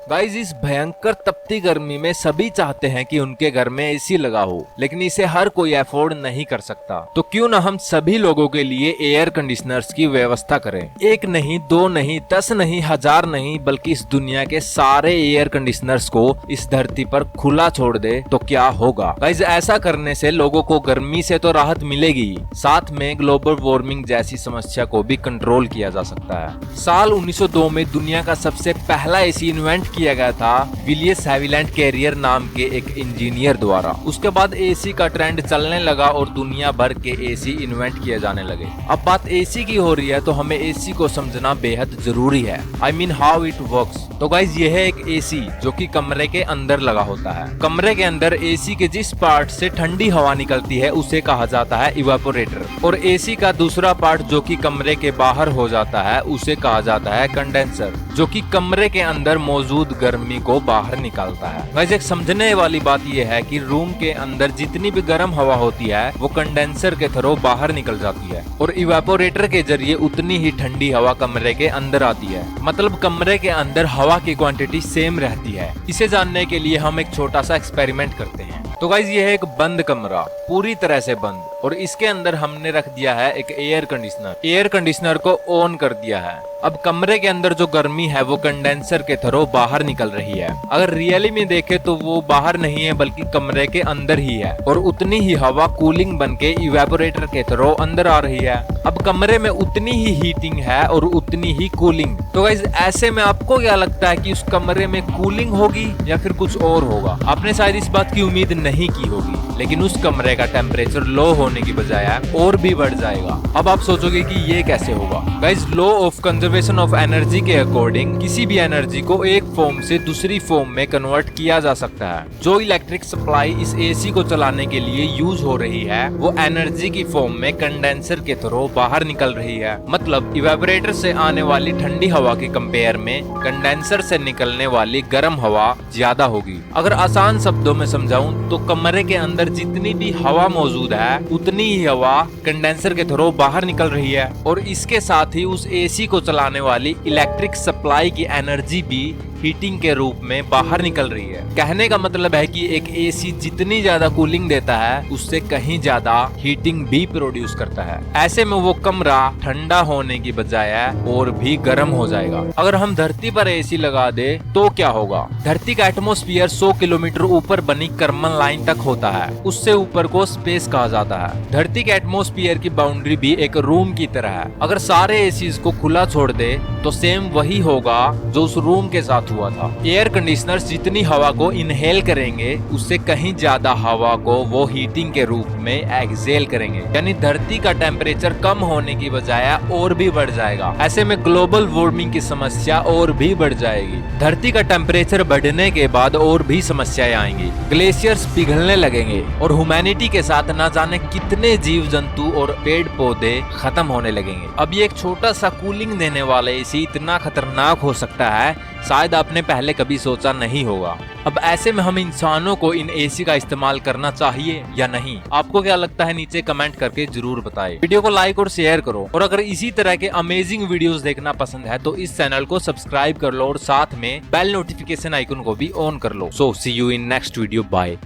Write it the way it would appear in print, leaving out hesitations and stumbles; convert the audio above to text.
Guys, इस भयंकर तपती गर्मी में सभी चाहते हैं कि उनके घर में एसी लगा हो, लेकिन इसे हर कोई अफोर्ड नहीं कर सकता। तो क्यों ना हम सभी लोगों के लिए एयर कंडीशनर्स की व्यवस्था करें। एक नहीं, दो नहीं, 10 नहीं, 1000 नहीं, बल्कि इस दुनिया के सारे एयर कंडीशनर्स को इस धरती पर खुला छोड़ दे तो क्या होगा। गाइस, ऐसा करने से लोगों को गर्मी से तो राहत मिलेगी, साथ में ग्लोबल वार्मिंग जैसी समस्या को भी कंट्रोल किया जा सकता है। साल 1902 में दुनिया का सबसे पहला एसी इन्वेंट किया गया था विलियस हैविलैंड कैरियर नाम के एक इंजीनियर द्वारा। उसके बाद एसी का ट्रेंड चलने लगा और दुनिया भर के एसी इन्वेंट किए जाने लगे। अब बात एसी की हो रही है तो हमें एसी को समझना बेहद जरूरी है। I mean how it works. तो गाइज, ये है एक एसी जो कि कमरे के अंदर लगा होता है। कमरे के अंदर एसी के जिस पार्ट से ठंडी हवा निकलती है उसे कहा जाता है इवेपोरेटर, और एसी का दूसरा पार्ट जो कि कमरे के बाहर हो जाता है उसे कहा जाता है कंडेंसर, जो कि कमरे के अंदर मौजूद गर्मी को बाहर निकालता है। गाइस, एक समझने वाली बात यह है कि रूम के अंदर जितनी भी गर्म हवा होती है वो कंडेंसर के थ्रू बाहर निकल जाती है और इवेपोरेटर के जरिए उतनी ही ठंडी हवा कमरे के अंदर आती है। मतलब कमरे के अंदर हवा की क्वांटिटी सेम रहती है। इसे जानने के लिए हम एक छोटा सा एक्सपेरिमेंट करते हैं। तो गाइज, ये है एक बंद कमरा, पूरी तरह से बंद, और इसके अंदर हमने रख दिया है एक एयर कंडीशनर। एयर कंडीशनर को ऑन कर दिया है। अब कमरे के अंदर जो गर्मी है वो कंडेंसर के थ्रू बाहर निकल रही है। अगर रियली में देखे तो वो बाहर नहीं है बल्कि कमरे के अंदर ही है, और उतनी ही हवा कूलिंग बन के इवेपोरेटर के थ्रू अंदर आ रही है। अब कमरे में उतनी ही हीटिंग है और उतनी ही कूलिंग। तो गाइस, ऐसे में आपको क्या लगता है कि उस कमरे में कूलिंग होगी या फिर कुछ और होगा? आपने शायद इस बात की उम्मीद नहीं की होगी, लेकिन उस कमरे का टेम्परेचर लो होने की बजाय और भी बढ़ जाएगा। अब आप सोचोगे कि ये कैसे होगा? Guys, law of conservation of energy के अकॉर्डिंग किसी भी एनर्जी को एक फॉर्म से दूसरी फॉर्म में कन्वर्ट किया जा सकता है। जो इलेक्ट्रिक सप्लाई इस एसी को चलाने के लिए यूज हो रही है वो एनर्जी की फॉर्म में कंडेंसर के थ्रू बाहर निकल रही है। मतलब इवेपोरेटर से आने वाली ठंडी हवा के कंपेयर में कंडेंसर से निकलने वाली गर्म हवा ज्यादा होगी। अगर आसान शब्दों में समझाऊं तो कमरे के अंदर जितनी भी हवा मौजूद है उतनी ही हवा कंडेंसर के थ्रू बाहर निकल रही है, और इसके साथ ही उस एसी को चलाने वाली इलेक्ट्रिक सप्लाई की एनर्जी भी हीटिंग के रूप में बाहर निकल रही है। कहने का मतलब है कि एक एसी जितनी ज्यादा कूलिंग देता है उससे कहीं ज्यादा हीटिंग भी प्रोड्यूस करता है। ऐसे में वो कमरा ठंडा होने की बजाय और भी गर्म हो जाएगा। अगर हम धरती पर एसी लगा दे तो क्या होगा? धरती का एटमॉस्फेयर 100 किलोमीटर ऊपर बनी कर्मन लाइन तक होता है। उससे ऊपर को स्पेस कहा जाता है। धरती के एटमॉस्फेयर की बाउंड्री भी एक रूम की तरह है। अगर सारे एसीज को खुला छोड़ दे तो सेम वही होगा जो उस रूम के साथ हुआ था। एयर कंडीशनर्स जितनी हवा को इनहेल करेंगे उससे कहीं ज्यादा हवा को वो हीटिंग के रूप में एक्सहेल करेंगे, यानी धरती का टेम्परेचर कम होने की बजाय और भी बढ़ जाएगा। ऐसे में ग्लोबल वार्मिंग की समस्या और भी बढ़ जाएगी। धरती का टेम्परेचर बढ़ने के बाद और भी समस्याएं आएंगी। ग्लेशियर्स पिघलने लगेंगे और ह्यूमैनिटी के साथ ना जाने कितने जीव जंतु और पेड़ पौधे खत्म होने लगेंगे। अब ये एक छोटा सा कूलिंग देने वाला एसी इतना खतरनाक हो सकता है शायद आपने पहले कभी सोचा नहीं होगा। अब ऐसे में हम इंसानों को इन एसी का इस्तेमाल करना चाहिए या नहीं? आपको क्या लगता है नीचे कमेंट करके जरूर बताएं। वीडियो को लाइक और शेयर करो, और अगर इसी तरह के अमेजिंग वीडियोस देखना पसंद है तो इस चैनल को सब्सक्राइब कर लो और साथ में बेल नोटिफिकेशन आइकन को भी ऑन कर लो। So see you in next video. Bye.